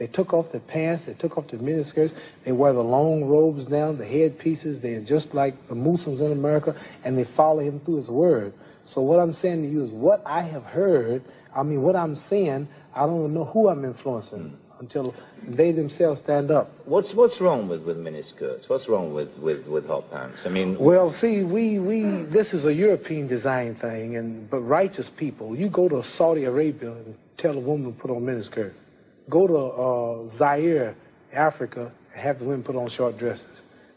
They took off their pants, they took off their miniskirts, they wear the long robes down, the headpieces. They're just like the Muslims in America, and they follow him through his word. So what I'm saying to you is what I have heard, what I'm saying, I don't know who I'm influencing until they themselves stand up. What's wrong with miniskirts? What's wrong with hot pants? I mean... Well, see, this is a European design thing, but righteous people, you go to Saudi Arabia and tell a woman to put on miniskirt. Go to Zaire, Africa, and have the women put on short dresses.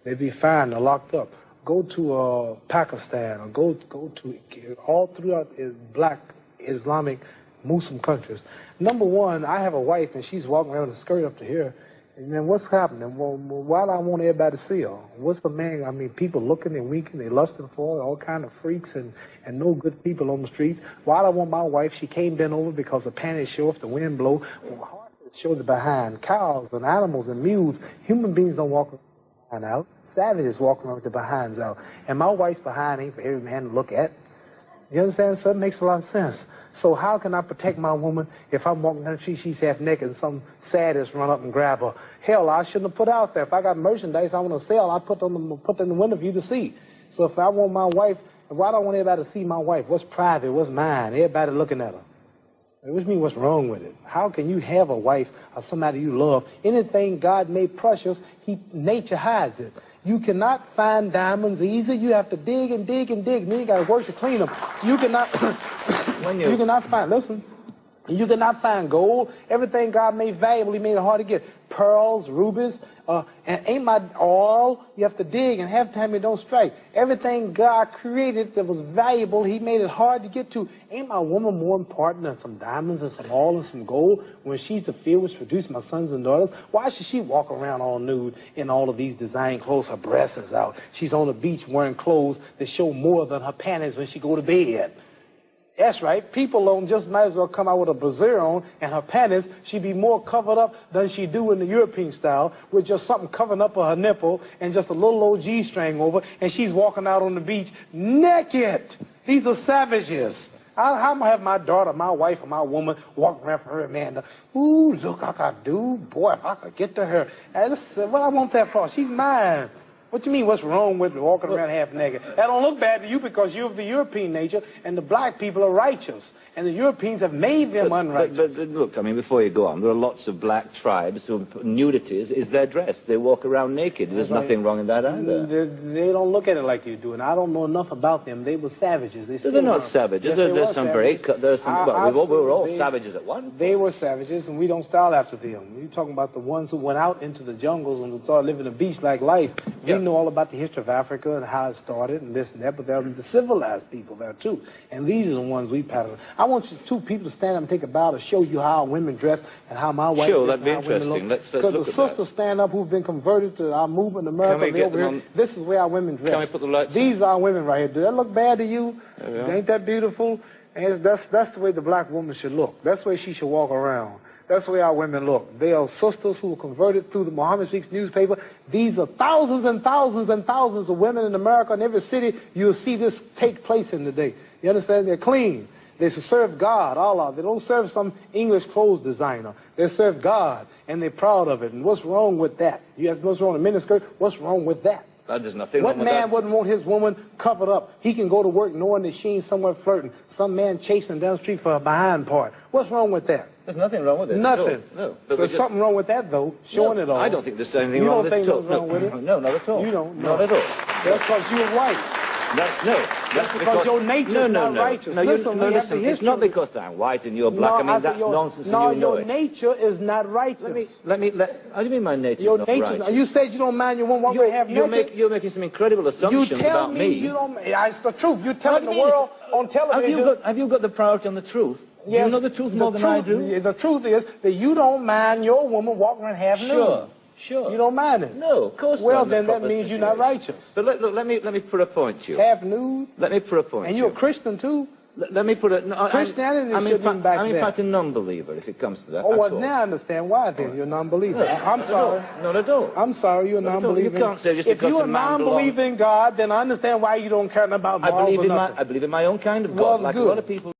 They'd be fined or locked up. Go to Pakistan, or go to all throughout black Islamic Muslim countries. Number one, I have a wife, and she's walking around with a skirt up to here. And then what's happening? Well, why do I want everybody to see her? What's the man? I mean, people looking and winking, they lusting for her, all kind of freaks and no good people on the streets. Why do I want my wife? She came bent over because the panties show if the wind blow. Show the behind. Cows and animals and mules. Human beings don't walk around out. Savages walk around with their behinds out. And my wife's behind ain't for every man to look at. You understand? So it makes a lot of sense. So how can I protect my woman if I'm walking down the street, she's half naked, and some sadist run up and grab her? Hell, I shouldn't have put out there. If I got merchandise I want to sell, I put them in the window for you to see. So if I want my wife, why do I want everybody to see my wife? What's private? What's mine? Everybody looking at her. Which means what's wrong with it? How can you have a wife or somebody you love? Anything God made precious, nature hides it. You cannot find diamonds easy. You have to dig and dig and dig, and then you got to work to clean them. You cannot, you cannot find, listen, you cannot find gold. Everything God made valuable, He made it hard to get. Pearls, rubies, and ain't my oil. You have to dig, and half the time it don't strike. Everything God created that was valuable, He made it hard to get to. Ain't my woman more important than some diamonds and some oil and some gold when she's the field which produced my sons and daughters? Why should she walk around all nude in all of these design clothes? Her breasts is out. She's on the beach wearing clothes that show more than her panties when she go to bed. That's right. People don't just might as well come out with a brassiere on and her panties. She'd be more covered up than she do in the European style with just something covering up her nipple and just a little old G-string over, and she's walking out on the beach naked. These are savages. How am I have my daughter, my wife, or my woman walking around for her man? Ooh, look, I could do. Boy, if I could get to her. And what I want that for? She's mine. What do you mean, what's wrong with walking around half naked? That don't look bad to you because you're of the European nature, and the black people are righteous, and the Europeans have made them unrighteous. But look, I mean, before you go on, there are lots of black tribes who nudity is their dress. They walk around naked. There's nothing wrong in that either. They don't look at it like you do, and I don't know enough about them. They were savages. They're not savages. Yes, there's some very... we were all savages at one point. They were savages, and we don't style after them. You're talking about the ones who went out into the jungles and started living a beach-like life. We know all about the history of Africa and how it started and this and that, but there are the civilized people there too. And these are the ones we pattern. I want you two people to stand up and take a bow to show you how women dress and how my wife Sure, that'd be interesting. Let's look at that. Because the sisters stand up who've been converted to our movement in America. This is where our women dress. Can we put the lights These are women right here. Do that look bad to you? Ain't that beautiful? And that's the way the black woman should look. That's the way she should walk around. That's the way our women look. They are sisters who were converted through the Mohammed Speaks newspaper. These are thousands and thousands and thousands of women in America. In every city, you'll see this take place in the day. You understand? They're clean. They serve God, Allah. They don't serve some English clothes designer. They serve God, and they're proud of it. And what's wrong with that? You ask what's wrong with a miniskirt? What's wrong with that? There's nothing wrong with that. What man wouldn't want his woman covered up? He can go to work knowing that she ain't somewhere flirting. Some man chasing down the street for her behind part. What's wrong with that? There's nothing wrong with it. Nothing. No. So there's something wrong with that, though, showing it all. I don't think there's anything wrong with it. You don't think there's wrong with it? No, not at all. You don't? Not at all. That's because you're white. That's because your nature is not righteous. Listen, it's not because I'm white and you're black. I mean, that's nonsense. No, your nature is not righteous. How do you mean my nature is not righteous? You said you don't mind your woman walking half naked. You're making some incredible assumptions about me. You tell me it's the truth. You're telling the world on television. Have you got the priority on the truth? Yes, you know the truth more than I do? The truth is that you don't mind your woman walking around half nude. Sure. You don't mind it? No, of course not. Well, then that means you're not righteous. But look, let me put a point to you. Half nude? Let me put a point to you. And you're a Christian, too? Let me put it... No, Christianity shouldn't back there. I'm in fact a non-believer, if it comes to that. Oh, well, now I understand why, then. You're a non-believer. I'm sorry. Not at all. I'm sorry, you're a non-believer. You can't say just because if you're a non-believer in God, then I understand why you don't care about morals or nothing. I believe in my own kind of God, like a lot of people.